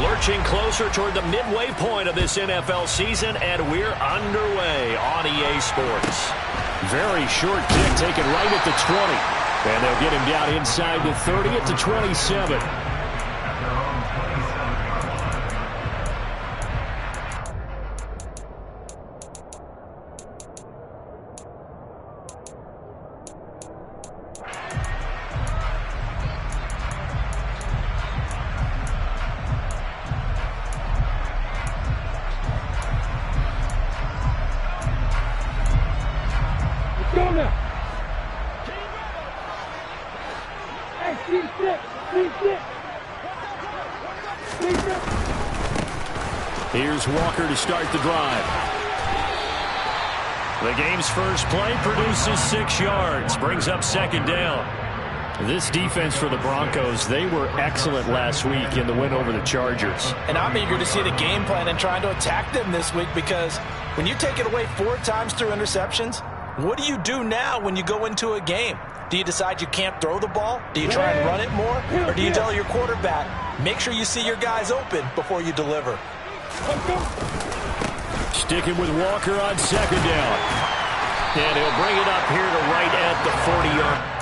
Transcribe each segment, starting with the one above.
Lurching closer toward the midway point of this NFL season, and we're underway on EA Sports. Very short kick taken right at the 20. And they'll get him down inside the 30 at the 27. Here's Walker to start the drive. The game's first play produces 6 yards, brings up second down. This defense for the Broncos, they were excellent last week in the win over the Chargers. And I'm eager to see the game plan and trying to attack them this week, because when you take it away 4 times through interceptions, what do you do now when you go into a game? Do you decide you can't throw the ball? Do you try and run it more? Or do you tell your quarterback, make sure you see your guys open before you deliver? Sticking with Walker on second down. And he'll bring it up here to right at the 40-yard.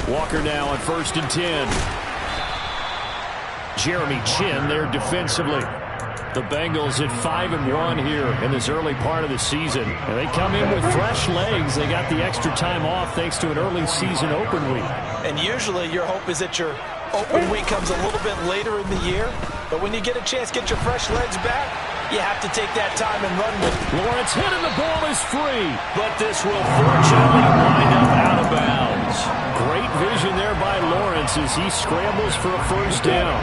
Walker now on 1st and 10. Jeremy Chinn there defensively. The Bengals at 5-1 here in this early part of the season. And they come in with fresh legs. They got the extra time off thanks to an early season open week. And usually your hope is that your open week comes a little bit later in the year. But when you get a chance to get your fresh legs back, you have to take that time and run with it. Lawrence hit and the ball is free. But this will fortunately wind up out of bounds. Great vision there by Lawrence as he scrambles for a first down.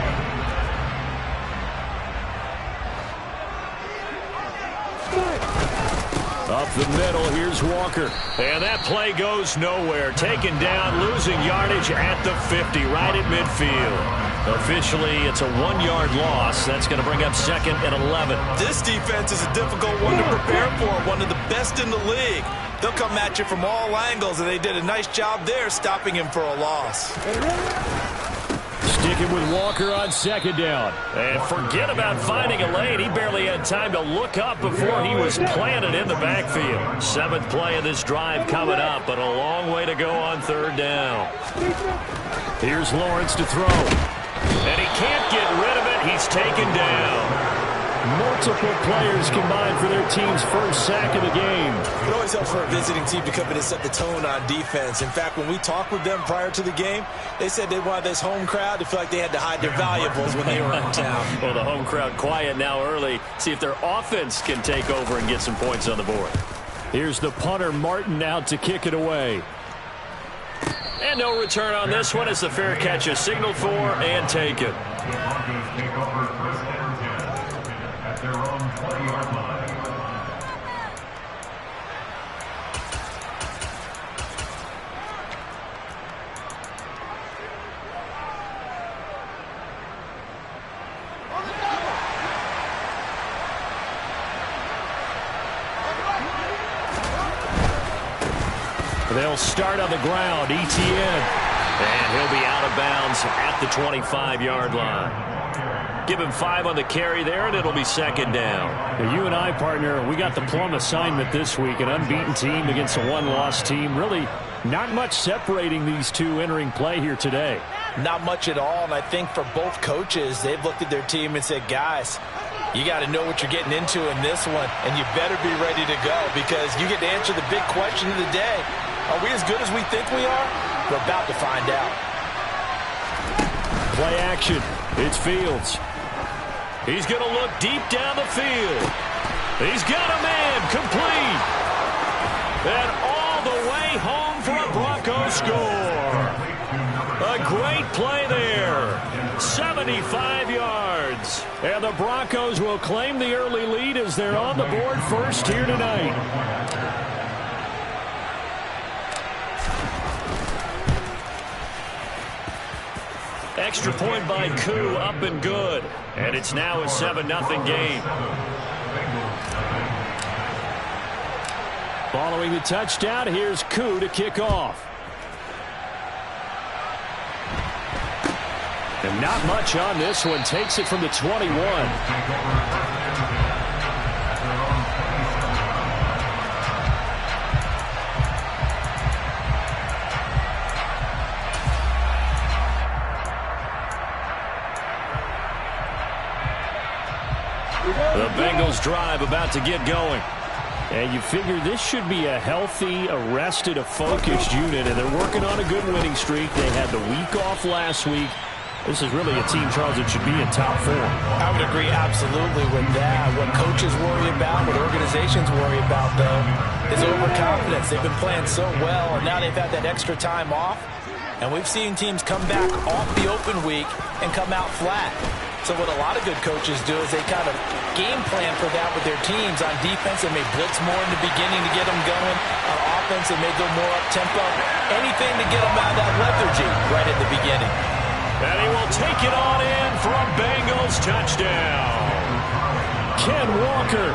Up the middle, here's Walker. And that play goes nowhere. Taken down, losing yardage at the 50, right at midfield. Officially, it's a 1-yard loss. That's going to bring up 2nd and 11. This defense is a difficult one to prepare for, one of the best in the league. They'll come at you from all angles, and they did a nice job there stopping him for a loss. Sticking with Walker on second down. And forget about finding a lane. He barely had time to look up before he was planted in the backfield. Seventh play of this drive coming up, but a long way to go on third down. Here's Lawrence to throw. And he can't get rid of it. He's taken down. Multiple players combined for their team's first sack of the game. It always helps for a visiting team to come in and set the tone on defense. In fact, when we talked with them prior to the game, they said they wanted this home crowd to feel like they had to hide their valuables when they were in town. Well, the home crowd quiet now early. See if their offense can take over and get some points on the board. Here's the punter, Martin, out to kick it away. And no return on this one as the fair catch is signaled for and taken. They'll start on the ground. Etienne. And he'll be out of bounds at the 25-yard line. Give him 5 on the carry there, and it'll be second down. Now, you and I, partner, we got the plum assignment this week. An unbeaten team against a one-loss team. Really not much separating these two entering play here today. Not much at all, and I think for both coaches, they've looked at their team and said, guys, you got to know what you're getting into in this one, and you better be ready to go because you get to answer the big question of the day. Are we as good as we think we are? We're about to find out. Play action. It's Fields. He's going to look deep down the field. He's got a man complete. And all the way home for a Broncos score. A great play there. 75 yards. And the Broncos will claim the early lead as they're on the board first here tonight. Extra point by Koo, up and good. And it's now a 7-0 game. Following the touchdown, here's Koo to kick off. And not much on this one. Takes it from the 21. The Bengals drive about to get going. And you figure this should be a healthy, arrested, a focused unit, and they're working on a good winning streak. They had the week off last week. This is really a team, Charles, that should be in top form. I would agree absolutely with that. What coaches worry about, what organizations worry about, though, is overconfidence. They've been playing so well, and now they've had that extra time off. And we've seen teams come back off the open week and come out flat. So what a lot of good coaches do is they kind of game plan for that with their teams. On defense, they may blitz more in the beginning to get them going. On offense, they may go more up-tempo. Anything to get them out of that lethargy right at the beginning. And he will take it on in for a Bengals touchdown. Ken Walker,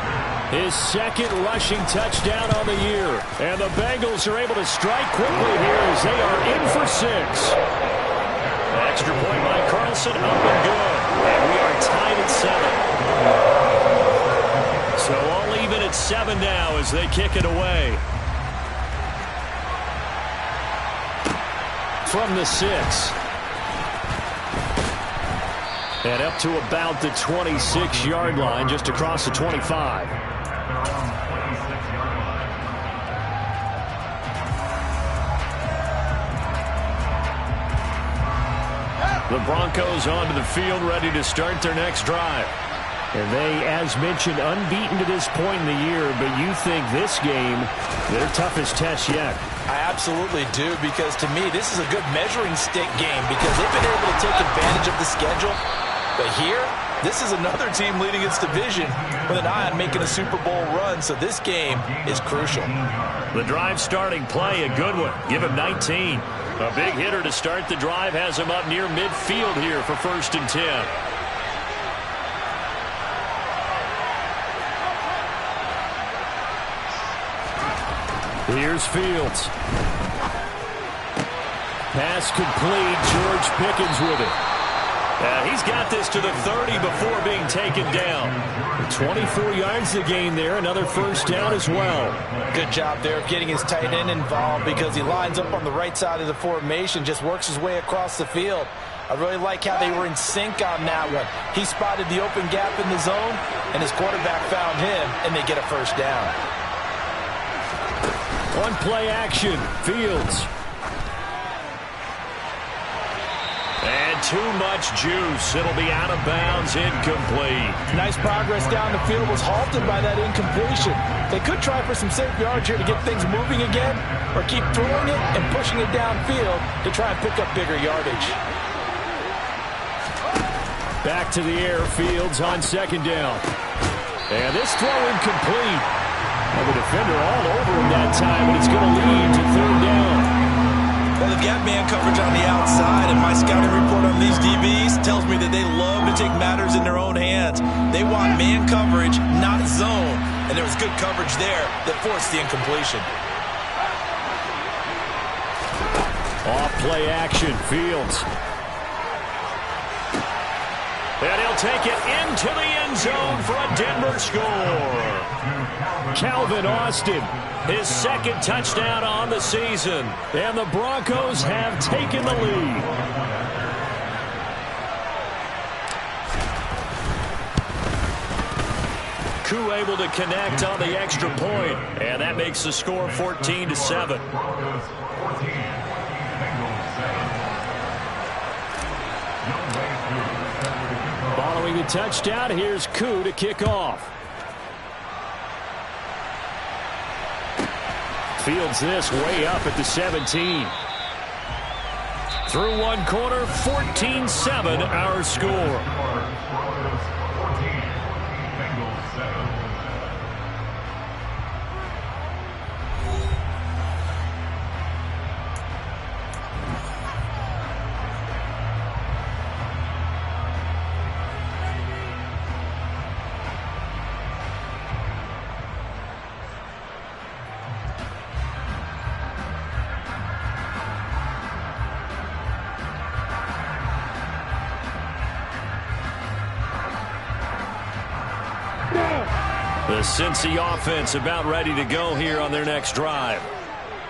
his second rushing touchdown on the year. And the Bengals are able to strike quickly here as they are in for 6. Extra point by Carlson, up and good. And we are tied at 7. So all even at 7 now as they kick it away. From the 6. And up to about the 26-yard line, just across the 25. The Broncos onto the field, ready to start their next drive. And they, as mentioned, unbeaten to this point in the year, but you think this game, their toughest test yet. I absolutely do, because to me, this is a good measuring stick game because they've been able to take advantage of the schedule. But here, this is another team leading its division with an eye on making a Super Bowl run, so this game is crucial. The drive starting play, a good one. Give him 19. A big hitter to start the drive has him up near midfield here for 1st and 10. Here's Fields. Pass complete. George Pickens with it. He's got this to the 30 before being taken down. 24 yards to gain there. Another first down as well. Good job there of getting his tight end involved because he lines up on the right side of the formation, just works his way across the field. I really like how they were in sync on that one. He spotted the open gap in the zone, and his quarterback found him, and they get a first down. On play action, Fields. And too much juice. It'll be out of bounds, incomplete. Nice progress down the field, was halted by that incompletion. They could try for some safe yards here to get things moving again, or keep throwing it and pushing it downfield to try and pick up bigger yardage. Back to the air, Fields on second down. And this throw incomplete. And the defender all over him that time, and it's going to lead to third down. Well, they've got man coverage on the outside, and my scouting report on these DBs tells me that they love to take matters in their own hands. They want man coverage, not zone, and there was good coverage there that forced the incompletion. Off play action, Fields. And he'll take it into the end zone for a Denver score. Calvin Austin, his second touchdown on the season. And the Broncos have taken the lead. Koo able to connect on the extra point, and that makes the score 14-7. Following the touchdown, here's Koo to kick off. Fields this way up at the 17. Through one quarter, 14-7 our score. The Cincy offense about ready to go here on their next drive.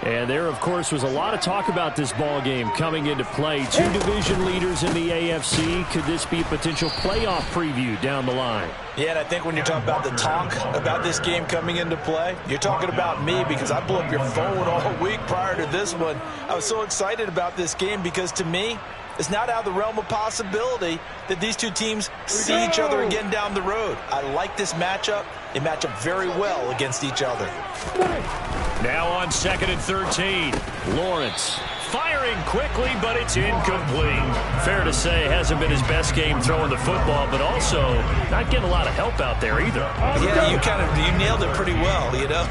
And there, of course, was a lot of talk about this ball game coming into play. Two division leaders in the AFC. Could this be a potential playoff preview down the line? Yeah, and I think when you're talking about the talk about this game coming into play, you're talking about me because I blew up your phone all week prior to this one. I was so excited about this game because, to me, it's not out of the realm of possibility that these two teams see each other again down the road. I like this matchup. They match up very well against each other. Now on 2nd and 13. Lawrence firing quickly, but it's incomplete. Fair to say, hasn't been his best game throwing the football, but also not getting a lot of help out there either. Yeah, you nailed it pretty well, you know.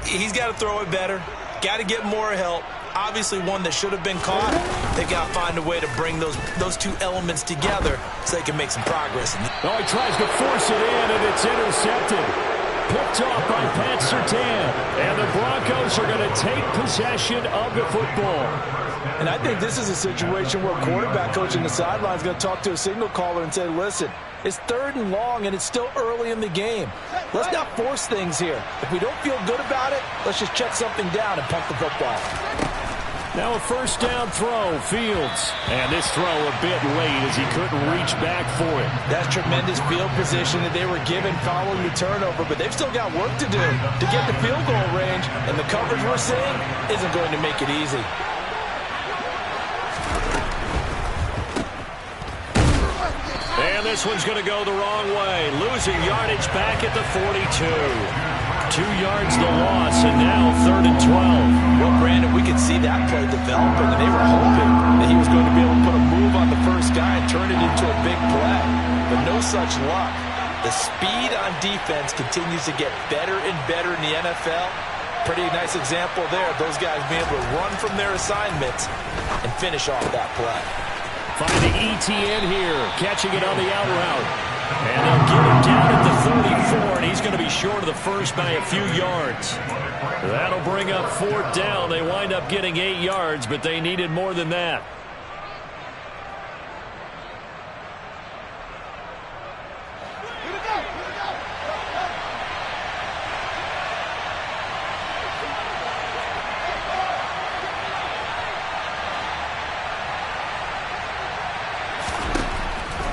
He's got to throw it better. Got to get more help. Obviously one that should have been caught. They've got to find a way to bring those two elements together so they can make some progress. Oh, he tries to force it in, and it's intercepted. Picked off by Pat Surtain. And the Broncos are going to take possession of the football. And I think this is a situation where a quarterback coach in the sideline is going to talk to a signal caller and say, listen, it's 3rd and long, and it's still early in the game. Let's not force things here. If we don't feel good about it, let's just check something down and punt the football. Now a first down throw, Fields. And this throw a bit late as he couldn't reach back for it. That's tremendous field position that they were given following the turnover, but they've still got work to do to get the field goal range, and the coverage we're seeing isn't going to make it easy. And this one's going to go the wrong way. Losing yardage back at the 42. 2 yards the loss, and now 3rd and 12. Well, Brandon, we could see that play developing, and they were hoping that he was going to be able to put a move on the first guy and turn it into a big play. But no such luck. The speed on defense continues to get better and better in the NFL. Pretty nice example there. Those guys being able to run from their assignments and finish off that play. Finding ETN here, catching it on the out route. And they'll get him down at the 34, and he's going to be short of the first by a few yards. That'll bring up 4th down. They wind up getting 8 yards, but they needed more than that.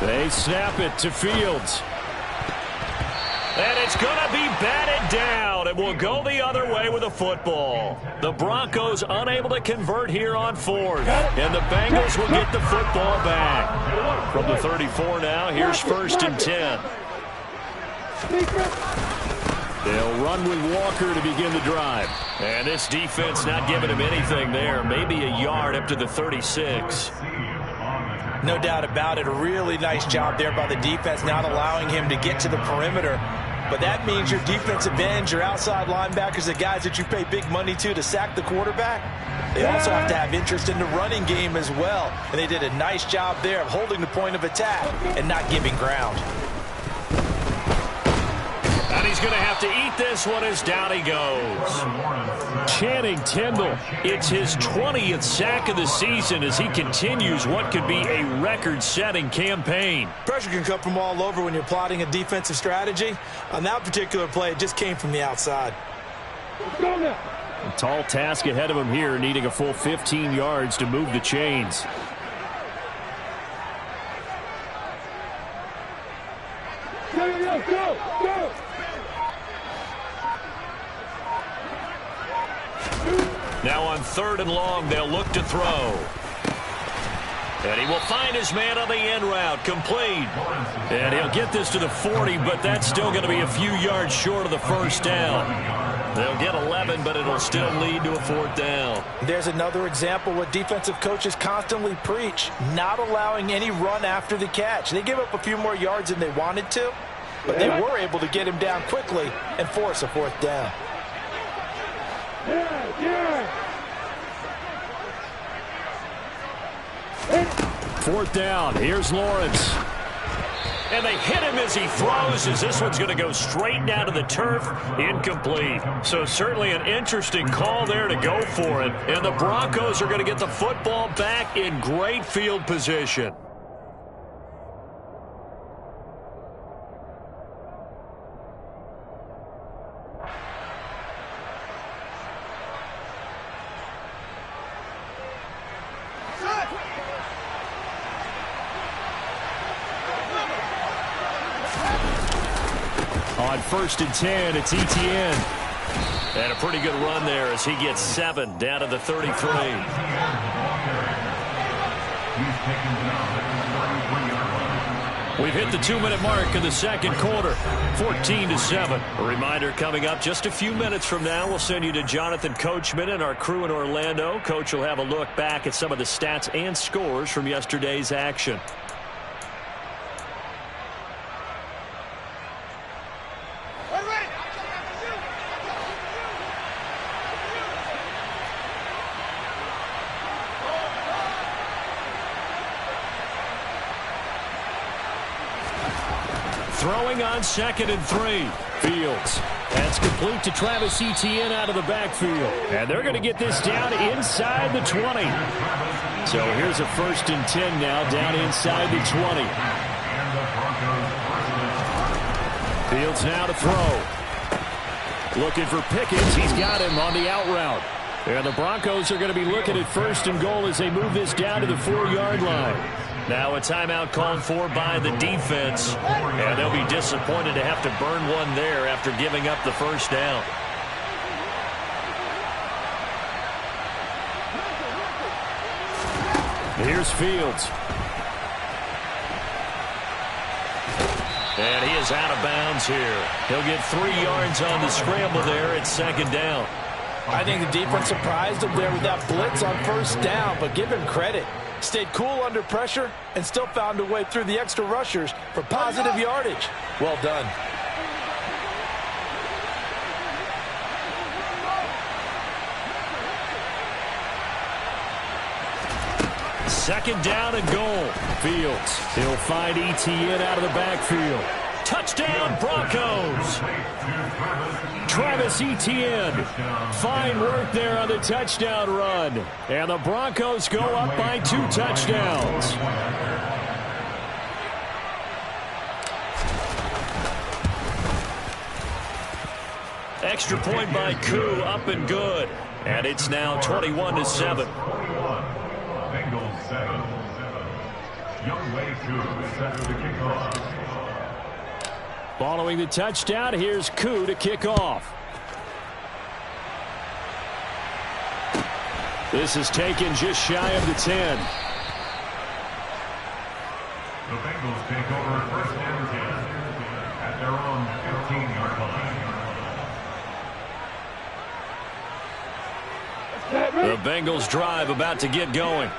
They snap it to Fields. And it's going to be batted down. It will go the other way with the football. The Broncos unable to convert here on fourth. And the Bengals will get the football back. From the 34 now, here's 1st and 10. They'll run with Walker to begin the drive. And this defense not giving him anything there. Maybe a yard up to the 36. No doubt about it. A really nice job there by the defense, not allowing him to get to the perimeter. But that means your defensive ends, your outside linebackers, the guys that you pay big money to sack the quarterback, they also have to have interest in the running game as well. And they did a nice job there of holding the point of attack and not giving ground. And he's going to have to eat this one as down he goes. Channing Tindall, it's his 20th sack of the season as he continues what could be a record-setting campaign. Pressure can come from all over when you're plotting a defensive strategy. On that particular play, it just came from the outside. A tall task ahead of him here, needing a full 15 yards to move the chains. Go! Now on 3rd and long, they'll look to throw. And he will find his man on the end route, complete. And he'll get this to the 40, but that's still going to be a few yards short of the first down. They'll get 11, but it'll still lead to a 4th down. There's another example what defensive coaches constantly preach, not allowing any run after the catch. They give up a few more yards than they wanted to, but they were able to get him down quickly and force a 4th down. Fourth down. Here's Lawrence. And they hit him as he throws, as this one's going to go straight down to the turf. Incomplete. So certainly an interesting call there to go for it. And the Broncos are going to get the football back in great field position. On 1st and 10, it's Etienne. And a pretty good run there as he gets 7 down to the 33. We've hit the 2-minute mark of the second quarter, 14-7. A reminder coming up just a few minutes from now, we'll send you to Jonathan Coachman and our crew in Orlando. Coach will have a look back at some of the stats and scores from yesterday's action. Throwing on 2nd and 3. Fields. That's complete to Travis Etienne out of the backfield. And they're going to get this down inside the 20. So here's a 1st and 10 now, down inside the 20. Fields now to throw. Looking for Pickens. He's got him on the out route. And the Broncos are going to be looking at 1st and goal as they move this down to the 4-yard line. Now a timeout called for by the defense. And they'll be disappointed to have to burn one there after giving up the 1st down. Here's Fields. And he is out of bounds here. He'll get 3 yards on the scramble there at 2nd down. I think the defense surprised him there with that blitz on 1st down, but give him credit. Stayed cool under pressure and still found a way through the extra rushers for positive yardage. Well done. Second down and goal. Fields. He'll find Etienne out of the backfield. Touchdown, Broncos. Travis Etienne. Fine work there on the touchdown run. And the Broncos go up by 2 touchdowns. Extra point by Koo, up and good. And it's now 21-7. Following the touchdown, here's Koo to kick off. This is taken just shy of the 10. The Bengals take over first and 10 at their own 15-yard line. The Bengals drive about to get going.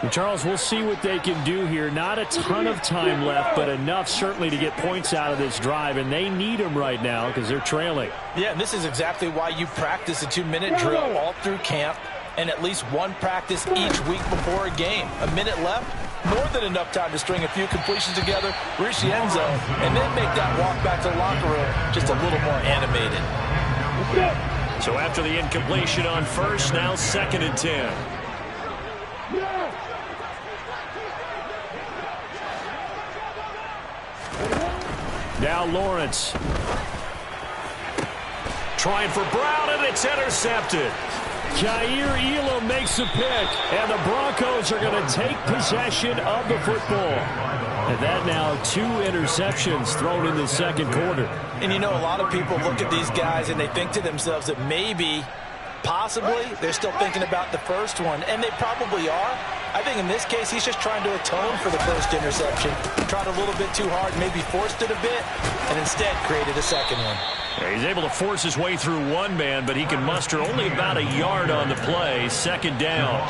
And Charles, we'll see what they can do here. Not a ton of time left, but enough certainly to get points out of this drive, and they need them right now because they're trailing. Yeah, and this is exactly why you practice a 2-minute drill all through camp and at least one practice each week before a game. A minute left, more than enough time to string a few completions together, reach the end zone, and then make that walk back to the locker room just a little more animated. So after the incompletion on first, now 2nd and 10. Now Lawrence. Trying for Brown, and it's intercepted. Jair Elam makes a pick, and the Broncos are going to take possession of the football. And that now 2 interceptions thrown in the second quarter. And you know, a lot of people look at these guys and they think to themselves that maybe, possibly, they're still thinking about the first one, and they probably are. I think in this case, he's just trying to atone for the first interception. Tried a little bit too hard, maybe forced it a bit, and instead created a second one. Yeah, he's able to force his way through one man, but he can muster only about a yard on the play. 2nd down.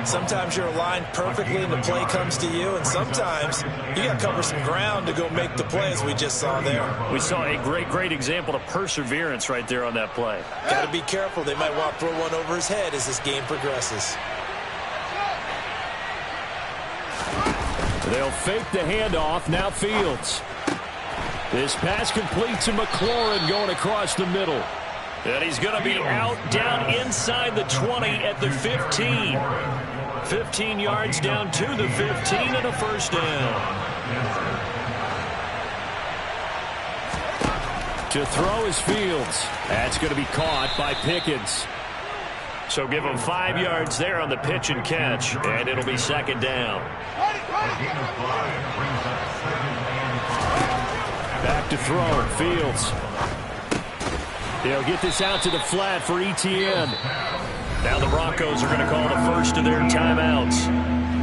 Sometimes you're aligned perfectly and the play comes to you, and sometimes you got to cover some ground to go make the play, as we just saw there. We saw a great example of perseverance right there on that play. Got to be careful. They might want to throw one over his head as this game progresses. They'll fake the handoff. Now Fields. This pass complete to McLaurin going across the middle. And he's going to be out down inside the 20 at the 15. 15 yards down to the 15 and a first down. To throw is Fields. That's going to be caught by Pickens. So give him 5 yards there on the pitch and catch, and it'll be 2nd down. Back to throw. Fields. They'll get this out to the flat for ETN. Now the Broncos are going to call the first of their timeouts,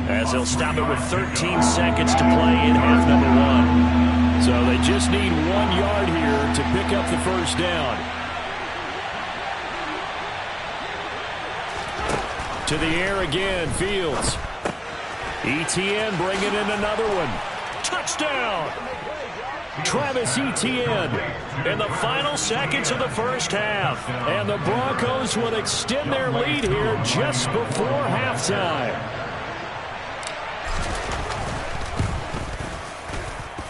as they'll stop it with 13 seconds to play in half number 1. So they just need 1 yard here to pick up the first down. To the air again, Fields. ETN bringing in another one. Touchdown! Travis Etienne In the final seconds of the first half. And the Broncos would extend their lead here just before halftime.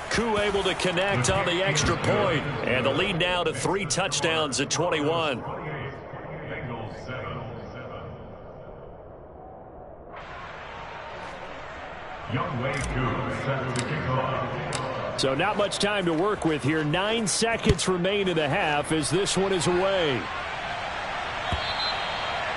Koo able to connect on the extra point. And the lead now to 3 touchdowns at 21. Younghoe Koo set to kick off. So not much time to work with here. 9 seconds remain in the half as this one is away.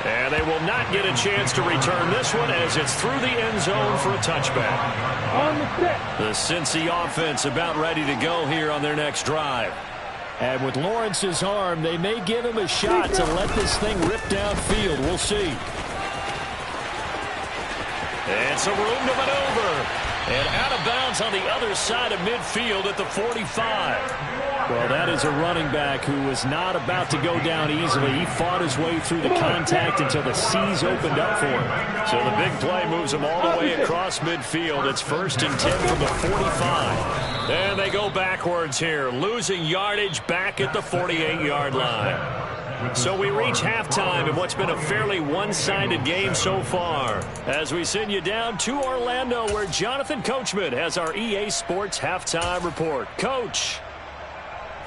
And they will not get a chance to return this one as it's through the end zone for a touchback. The Cincy offense about ready to go here on their next drive. And with Lawrence's arm, they may give him a shot to let this thing rip downfield. We'll see. And some room to maneuver. And out of bounds on the other side of midfield at the 45. Well, that is a running back who was not about to go down easily. He fought his way through the contact until the C's opened up for him. So the big play moves him all the way across midfield. It's 1st and 10 from the 45. And they go backwards here, losing yardage back at the 48-yard line. So we reach halftime in what's been a fairly one-sided game so far, as we send you down to Orlando, where Jonathan Coachman has our EA Sports halftime report. Coach,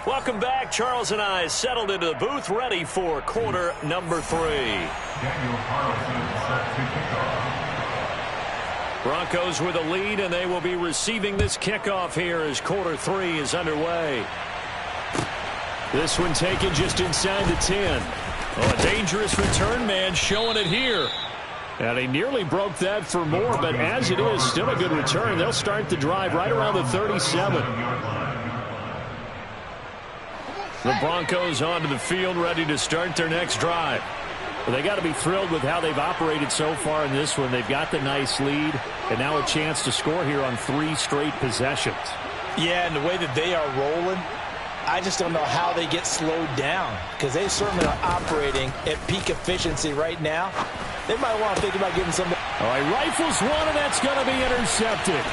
welcome back. Charles and I settled into the booth, ready for quarter number 3. Daniel Carlson set to kick off. Broncos with a lead, and they will be receiving this kickoff here as quarter 3 is underway. This one taken just inside the 10. Oh, a dangerous return man showing it here. And he nearly broke that for more, but as it is, still a good return. They'll start the drive right around the 37. The Broncos onto the field, ready to start their next drive. Well, they got to be thrilled with how they've operated so far in this one. They've got the nice lead, and now a chance to score here on 3 straight possessions. Yeah, and the way that they are rolling, I just don't know how they get slowed down, because they certainly are operating at peak efficiency right now. They might want to think about getting some. All right, rifles one, and that's going to be intercepted.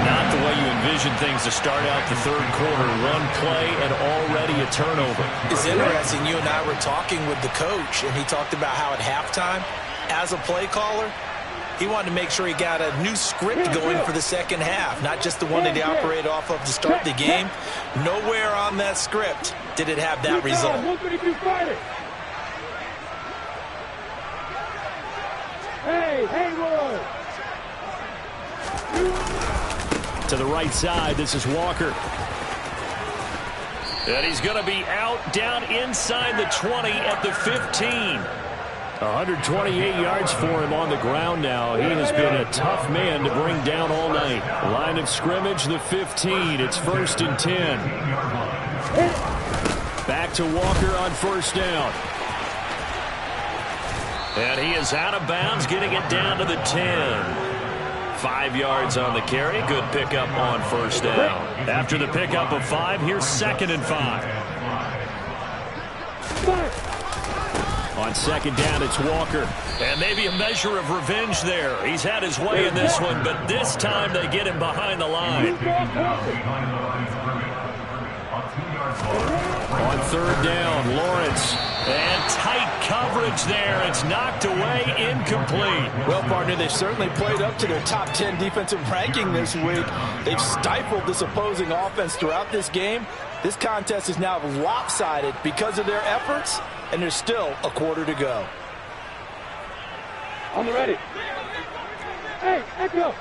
Not the way you envision things to start out the third quarter. Run play and already a turnover. It's interesting. You and I were talking with the coach, and he talked about how at halftime, as a play caller, he wanted to make sure he got a new script going for the second half, not just the one that he operated off of to start the game. Nowhere on that script did it have that result. To the right side, this is Walker. And he's going to be out down inside the 20 at the 15. 128 yards for him on the ground now. He has been a tough man to bring down all night. Line of scrimmage, the 15. It's 1st and 10. Back to Walker on 1st down. And he is out of bounds, getting it down to the 10. 5 yards on the carry. Good pickup on 1st down. After the pickup of 5, here's 2nd and 5. On 2nd down, it's Walker. And maybe a measure of revenge there. He's had his way in this one, but this time they get him behind the line. On 3rd down, Lawrence. And tight coverage there. It's knocked away, incomplete. Well, partner, they've certainly played up to their top 10 defensive ranking this week. They've stifled this opposing offense throughout this game. This contest is now lopsided because of their efforts, and there's still a quarter to go. On the ready. Hey, Echo.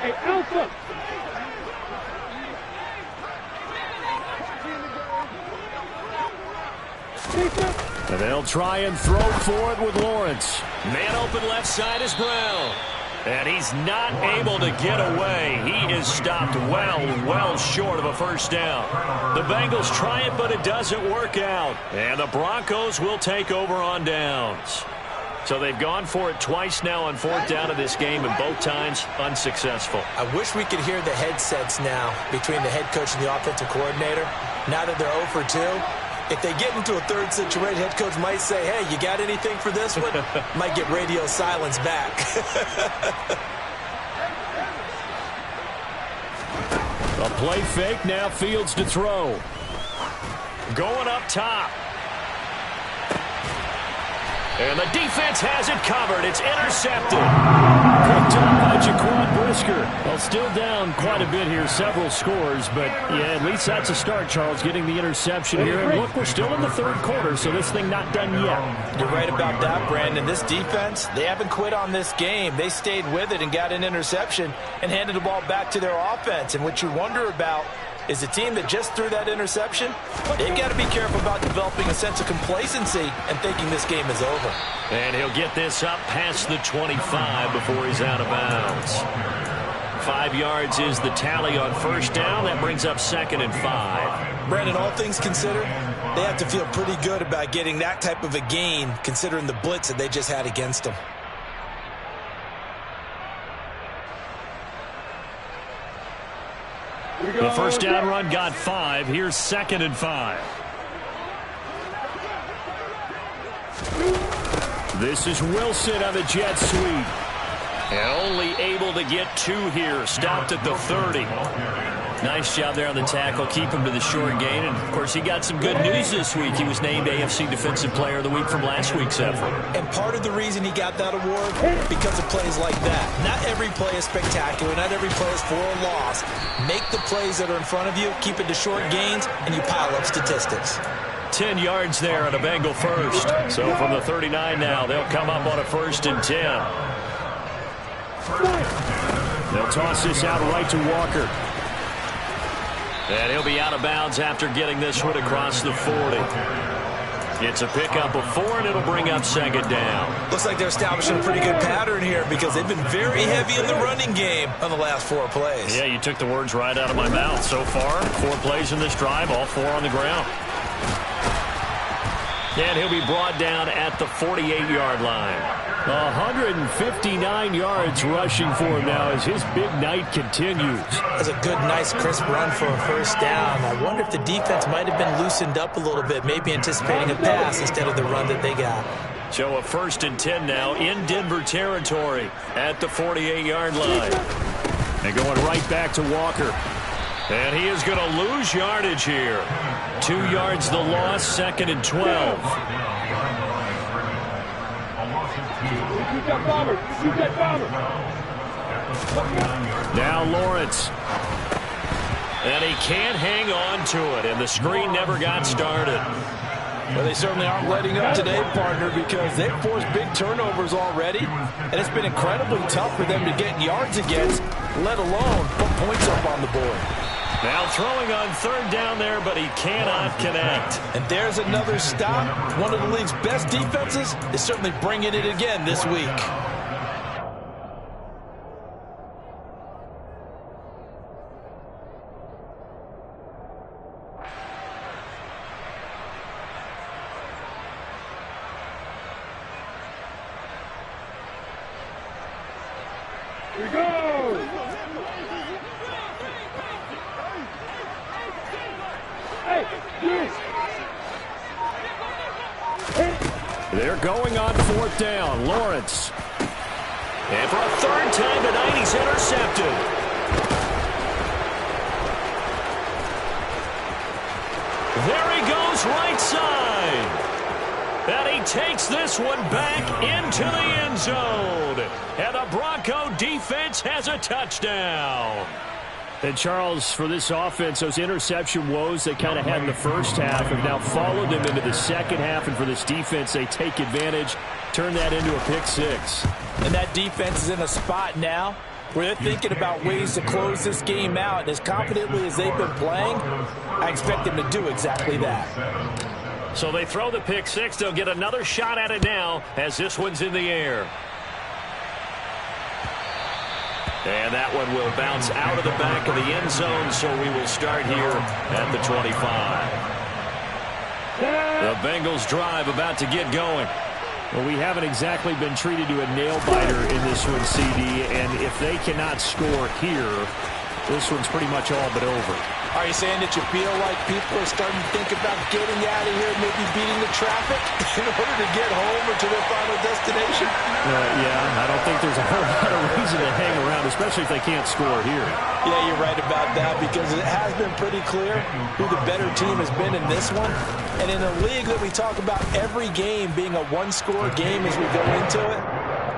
Hey, Alpha. And they'll try and throw for it with Lawrence. Man open left side is Brown. And he's not able to get away. He is stopped well short of a 1st down. The Bengals try it, but it doesn't work out. And the Broncos will take over on downs. So they've gone for it twice now on 4th down of this game, and both times unsuccessful. I wish we could hear the headsets now between the head coach and the offensive coordinator. Now that they're 0 for 2, if they get into a 3rd situation, head coach might say, hey, you got anything for this one? Might get radio silence back. A play fake, now Fields to throw. Going up top. And the defense has it covered. It's intercepted. Picked up by Jaquan Brisker. Well, still down quite a bit here, several scores, but yeah, at least that's a start, Charles, getting the interception here. And look, we're still in the 3rd quarter, so this thing not done yet. You're right about that, Brandon. This defense, they haven't quit on this game. They stayed with it and got an interception and handed the ball back to their offense. And what you wonder about is the team that just threw that interception, they've got to be careful about developing a sense of complacency and thinking this game is over. And he'll get this up past the 25 before he's out of bounds. 5 yards is the tally on 1st down. That brings up 2nd and 5. Brandon, all things considered, they have to feel pretty good about getting that type of a gain, considering the blitz that they just had against them. The 1st down run got 5. Here's 2nd and 5. This is Wilson on the jet sweep. And only able to get 2 here. Stopped at the 30. Nice job there on the tackle. Keep him to the short gain. And, of course, he got some good news this week. He was named AFC Defensive Player of the Week from last week's effort. And part of the reason he got that award, because of plays like that. Not every play is spectacular. Not every play is for a loss. Make the plays that are in front of you, keep it to short gains, and you pile up statistics. 10 yards there on a Bengal first. So from the 39 now, they'll come up on a 1st and 10. They'll toss this out right to Walker. And he'll be out of bounds after getting this one across the 40. It's a pickup of 4, and it'll bring up second down. Looks like they're establishing a pretty good pattern here because they've been very heavy in the running game on the last 4 plays. Yeah, you took the words right out of my mouth. So far, 4 plays in this drive, all 4 on the ground. And he'll be brought down at the 48-yard line. 159 yards rushing for him now as his big night continues. That's a good, nice, crisp run for a first down. I wonder if the defense might have been loosened up a little bit, maybe anticipating a pass instead of the run that they got. So a 1st and 10 now in Denver territory at the 48-yard line. And going right back to Walker. And he is going to lose yardage here. 2 yards the loss, 2nd and 12. Now Lawrence. And he can't hang on to it, and the screen never got started. Well, they certainly aren't letting up today, partner, because they've forced big turnovers already, and it's been incredibly tough for them to get yards against, let alone put points up on the board. Now throwing on 3rd down there, but he cannot connect. And there's another stop. One of the league's best defenses is certainly bringing it again this week. Here we go! They're going on 4th down. Lawrence. And for a 3rd time tonight, he's intercepted. There he goes right side. And he takes this one back into the end zone. And the Bronco defense has a touchdown. And Charles, for this offense, those interception woes they kind of had in the first half have now followed them into the second half. And for this defense, they take advantage, turn that into a pick 6. And that defense is in a spot now where they're thinking about ways to close this game out. And as confidently as they've been playing, I expect them to do exactly that. So they throw the pick 6. They'll get another shot at it now as this one's in the air. And that one will bounce out of the back of the end zone, so we will start here at the 25. The Bengals drive about to get going. Well, we haven't exactly been treated to a nail-biter in this one, CD, and if they cannot score here, this one's pretty much all but over. Are you saying that you feel like people are starting to think about getting out of here, maybe beating the traffic in order to get home or to their final destination? Yeah, I don't think there's a whole lot of reason to hang around, especially if they can't score here. Yeah, you're right about that because it has been pretty clear who the better team has been in this one. And in a league that we talk about every game being a one-score game as we go into it,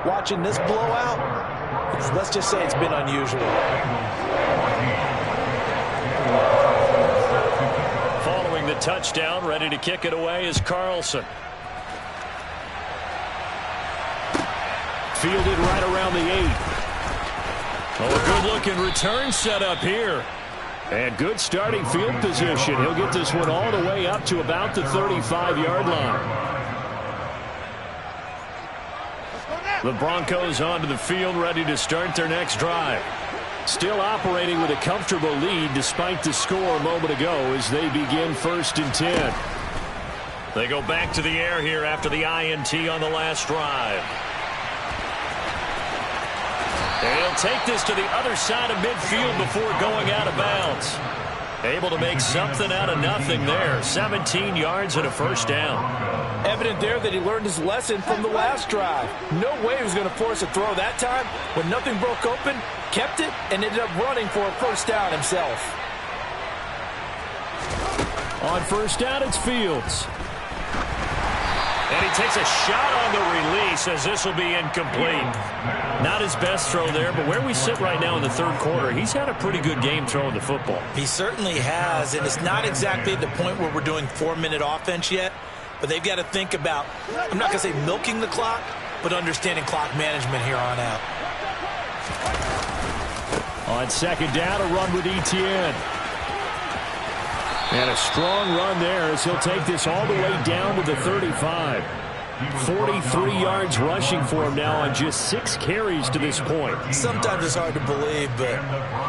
watching this blowout, let's just say it's been unusual. Following the touchdown, ready to kick it away is Carlson. Fielded right around the 8. Oh, a good-looking return set up here. And good starting field position. He'll get this one all the way up to about the 35-yard line. The Broncos onto the field, ready to start their next drive. Still operating with a comfortable lead despite the score a moment ago as they begin 1st and 10. They go back to the air here after the INT on the last drive. And he'll take this to the other side of midfield before going out of bounds. Able to make something out of nothing there. 17 yards and a first down. Evident there that he learned his lesson from the last drive. No way he was going to force a throw that time. When nothing broke open, kept it, and ended up running for a first down himself. On first down, it's Fields. And he takes a shot on the release as this will be incomplete. Not his best throw there, but where we sit right now in the third quarter, he's had a pretty good game throwing the football. He certainly has, and it's not exactly at the point where we're doing 4-minute offense yet, but they've got to think about, I'm not going to say milking the clock, but understanding clock management here on out. On second down, a run with Etienne. And a strong run there as he'll take this all the way down to the 35. 43 yards rushing for him now on just 6 carries to this point. Sometimes it's hard to believe, but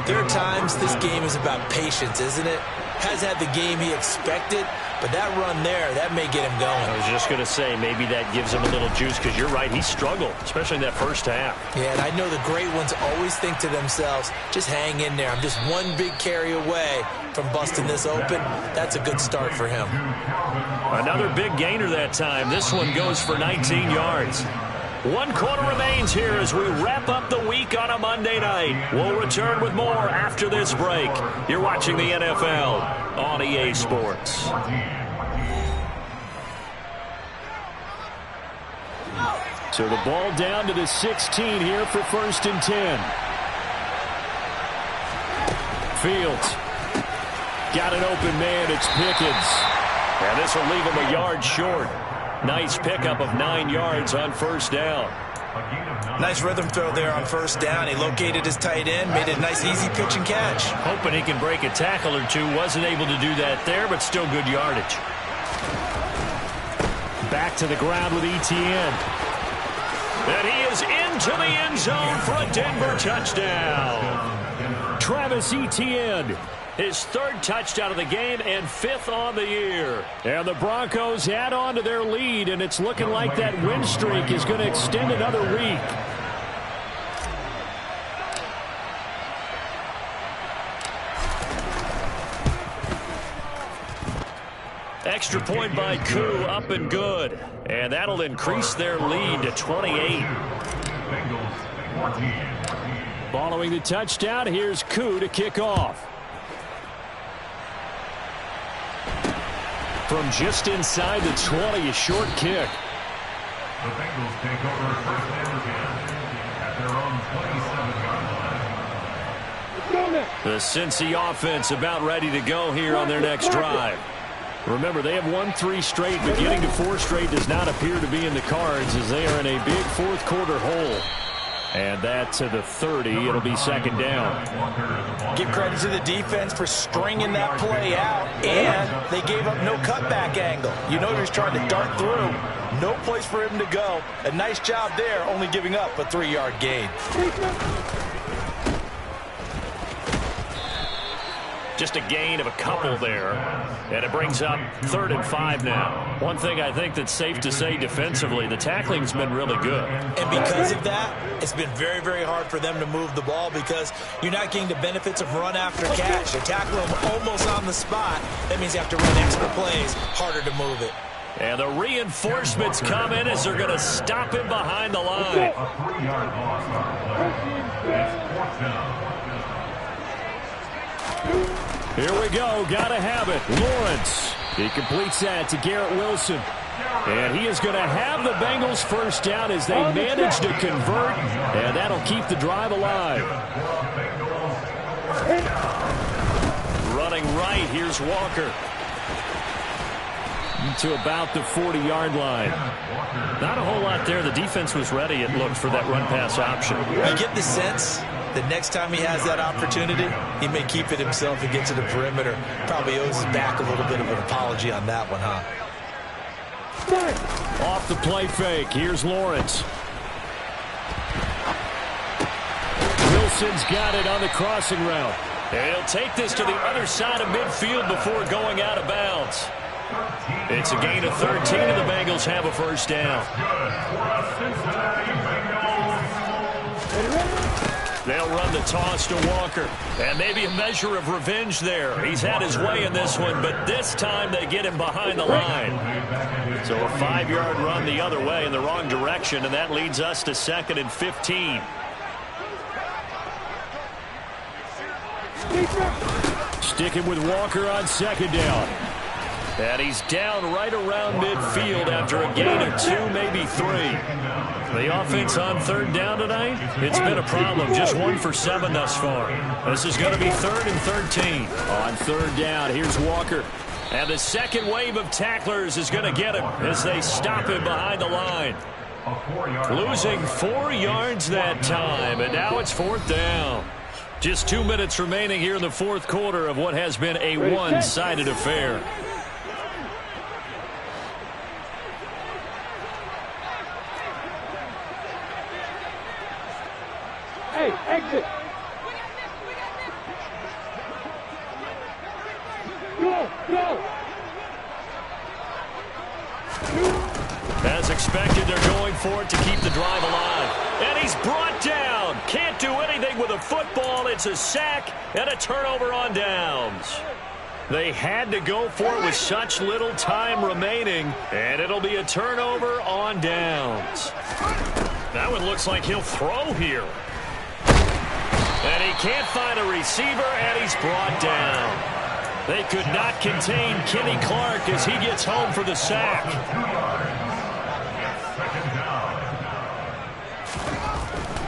there are times this game is about patience, isn't it? Has had the game he expected, but that run there, that may get him going. I was just going to say, maybe that gives him a little juice, because you're right, he struggled, especially in that first half. Yeah, and I know the great ones always think to themselves, just hang in there. I'm just one big carry away from busting this open. That's a good start for him. Another big gainer that time. This one goes for 19 yards. 1 quarter remains here as we wrap up the week on a Monday night. We'll return with more after this break. You're watching the NFL on EA Sports. So the ball down to the 16 here for 1st and 10. Fields. Got an open man. It's Pickens. And this will leave him a yard short. Nice pickup of 9 yards on 1st down. Nice rhythm throw there on 1st down. He located his tight end, made a nice easy pitch and catch. Hoping he can break a tackle or two. Wasn't able to do that there, but still good yardage. Back to the ground with Etienne. And he is into the end zone for a Denver touchdown. Travis Etienne. His 3rd touchdown of the game and 5th on the year. And the Broncos add on to their lead, and it's looking like that win streak is going to extend another week. Extra point by Koo, up and good. And that'll increase their lead to 28. Following the touchdown, here's Koo to kick off. From just inside the 20, a short kick. The Bengals take over 1st and 10 at their own 27-yard line. The Cincy offense about ready to go here on their next drive. Remember, they have won 3 straight, but getting to 4 straight does not appear to be in the cards as they are in a big 4th quarter hole. And that to the 30. It'll be 2nd down. Give credit to the defense for stringing that play out, and they gave up no cutback angle. You know he was trying to dart through. No place for him to go. A nice job there, only giving up a 3-yard gain. Just a gain of a couple there. And it brings up 3rd and 5 now. One thing I think that's safe to say defensively, the tackling's been really good. And because of that, it's been very, very hard for them to move the ball because you're not getting the benefits of run after catch. They tackle him almost on the spot. That means you have to run extra plays, harder to move it. And the reinforcements come in as they're going to stop him behind the line. A 3-yard loss on play. It's 4th down. Here we go. Got to have it. Lawrence. He completes that to Garrett Wilson. And he is going to have the Bengals 1st down as they manage to convert. And that'll keep the drive alive. Running right. Here's Walker. To about the 40-yard line. Not a whole lot there. The defense was ready, it looked, for that run-pass option. You get the sense that next time he has that opportunity, he may keep it himself and get to the perimeter. Probably owes his back a little bit of an apology on that one, huh? Off the play fake. Here's Lawrence. Wilson's got it on the crossing route. And he'll take this to the other side of midfield before going out of bounds. It's a gain of 13, and the Bengals have a 1st down. They'll run the toss to Walker. And maybe a measure of revenge there. He's had his way in this one, but this time they get him behind the line. So a 5-yard run the other way in the wrong direction, and that leads us to 2nd and 15. Sticking with Walker on 2nd down. And he's down right around midfield after a gain of 2, maybe 3. The offense on 3rd down tonight, it's been a problem. Just 1 for 7 thus far. This is going to be 3rd and 13. On 3rd down, here's Walker. And the second wave of tacklers is going to get him as they stop him behind the line. A 4-yard Losing 4 yards that time, and now it's 4th down. Just 2 minutes remaining here in the 4th quarter of what has been a one-sided affair. Hey, exit. Go. As expected, they're going for it to keep the drive alive. And he's brought down. Can't do anything with a football. It's a sack and a turnover on downs. They had to go for it with such little time remaining, and it'll be a turnover on downs. That one looks like he'll throw here. And he can't find a receiver, and he's brought down. They could not contain Kenny Clark as he gets home for the sack.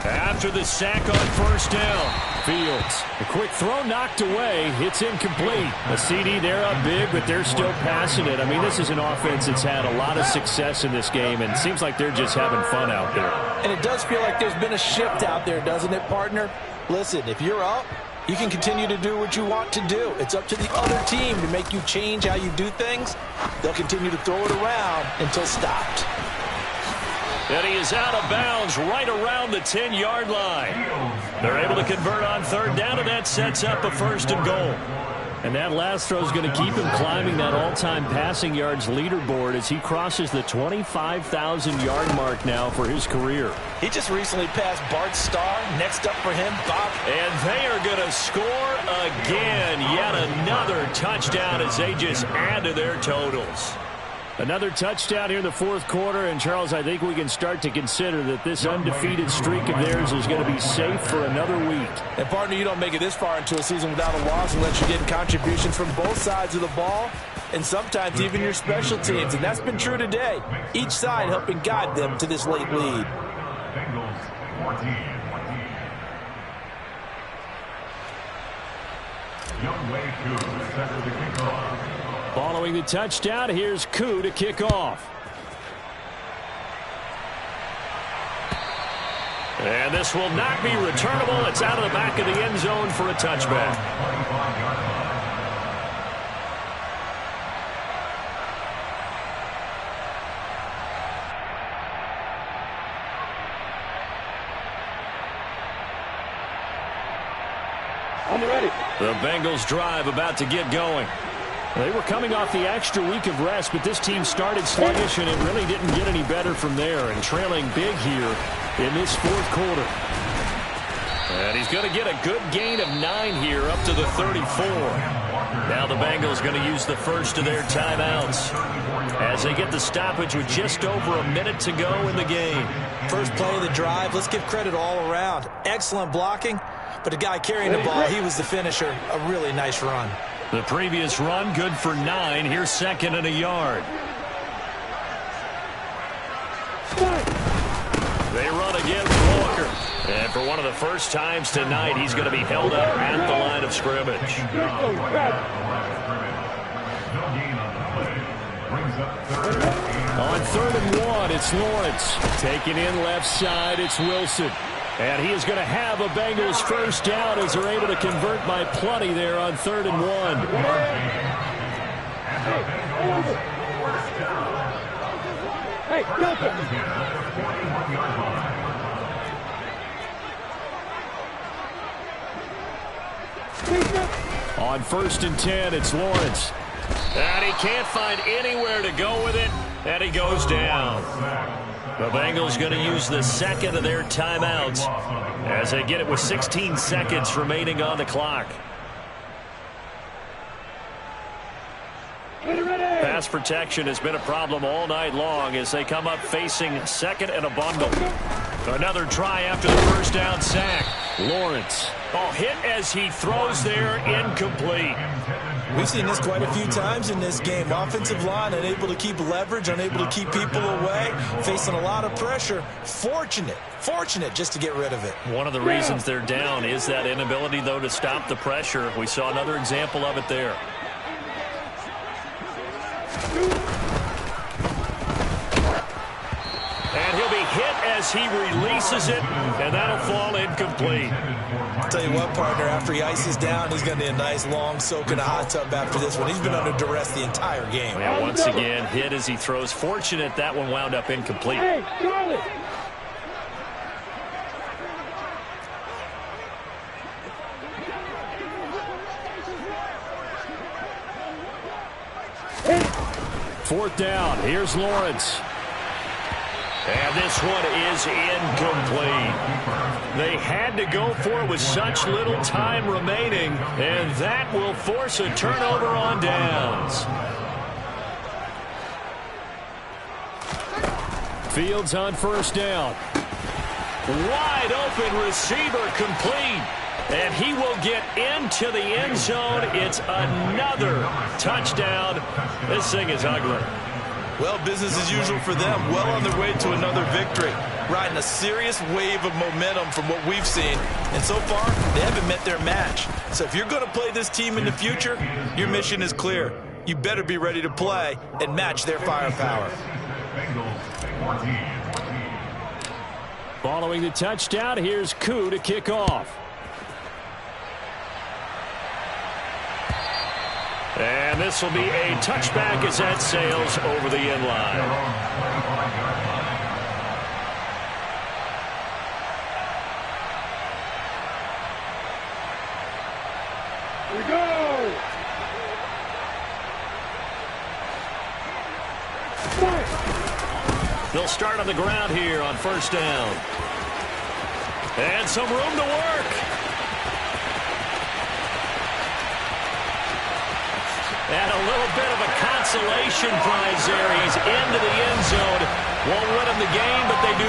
After the sack on 1st down, Fields. A quick throw knocked away. It's incomplete. A CD, they're up big, but they're still passing it. I mean, this is an offense that's had a lot of success in this game, and it seems like they're just having fun out there. And it does feel like there's been a shift out there, doesn't it, partner? Listen, if you're up, you can continue to do what you want to do. It's up to the other team to make you change how you do things. They'll continue to throw it around until stopped. And he is out of bounds right around the 10-yard line. They're able to convert on 3rd down, and that sets up a 1st and goal. And that last throw is going to keep him climbing that all-time passing yards leaderboard as he crosses the 25,000-yard mark now for his career. He just recently passed Bart Starr. Next up for him, Bob. And they are going to score again. Yet another touchdown as they just add to their totals. Another touchdown here in the 4th quarter, and Charles, I think we can start to consider that this undefeated streak of theirs is going to be safe for another week. And partner, you don't make it this far into a season without a loss unless you're getting contributions from both sides of the ball and sometimes even your special teams, and that's been true today. Each side helping guide them to this late lead. Bengals 14. Young Wei Koo set for the kickoff. Following the touchdown, here's Koo to kick off. And this will not be returnable. It's out of the back of the end zone for a touchback. I'm ready. The Bengals drive about to get going. They were coming off the extra week of rest, but this team started sluggish, and it really didn't get any better from there, and trailing big here in this 4th quarter. And he's going to get a good gain of 9 here up to the 34. Now the Bengals going to use the first of their timeouts as they get the stoppage with just over a minute to go in the game. First play of the drive, let's give credit all around. Excellent blocking, but the guy carrying the ball, he was the finisher. A really nice run. The previous run good for 9. Here's 2nd and a yard. They run again with Walker. And for one of the first times tonight, he's going to be held up at the line of scrimmage. On 3rd and 1, it's Lawrence. Taking in left side, it's Wilson. And he is going to have a Bengals first down as they're able to convert by plenty there on 3rd and 1. Hey, go. On 1st and 10, it's Lawrence. And he can't find anywhere to go with it, and he goes down. The Bengals going to use the 2nd of their timeouts as they get it with 16 seconds remaining on the clock. Pass protection has been a problem all night long as they come up facing 2nd and a bundle. Another try after the first down sack. Lawrence. Oh, hit as he throws there, incomplete. We've seen this quite a few times in this game. Offensive line unable to keep leverage, unable to keep people away, facing a lot of pressure. Fortunate just to get rid of it. One of the reasons they're down is that inability, though, to stop the pressure. We saw another example of it there. And he'll be as he releases it, and that'll fall incomplete. I'll tell you what, partner, after he ices down, he's going to need a nice long soak in a hot tub after this one. He's been under duress the entire game. Yeah, once again, hit as he throws. Fortunate that one wound up incomplete. Hey, Charlie. Fourth down. Here's Lawrence. And this one is incomplete. They had to go for it with such little time remaining, and that will force a turnover on downs. Fields on first down. Wide open receiver complete. And he will get into the end zone. It's another touchdown. This thing is ugly. Well, business as usual for them. Well on their way to another victory. Riding a serious wave of momentum from what we've seen. And so far, they haven't met their match. So if you're going to play this team in the future, your mission is clear. You better be ready to play and match their firepower. Following the touchdown, here's Koo to kick off. And this will be a touchback as that sails over the end line. Here we go. They'll start on the ground here on first down. And some room to work. And a little bit of a consolation prize there. He's into the end zone. Won't win him the game, but they do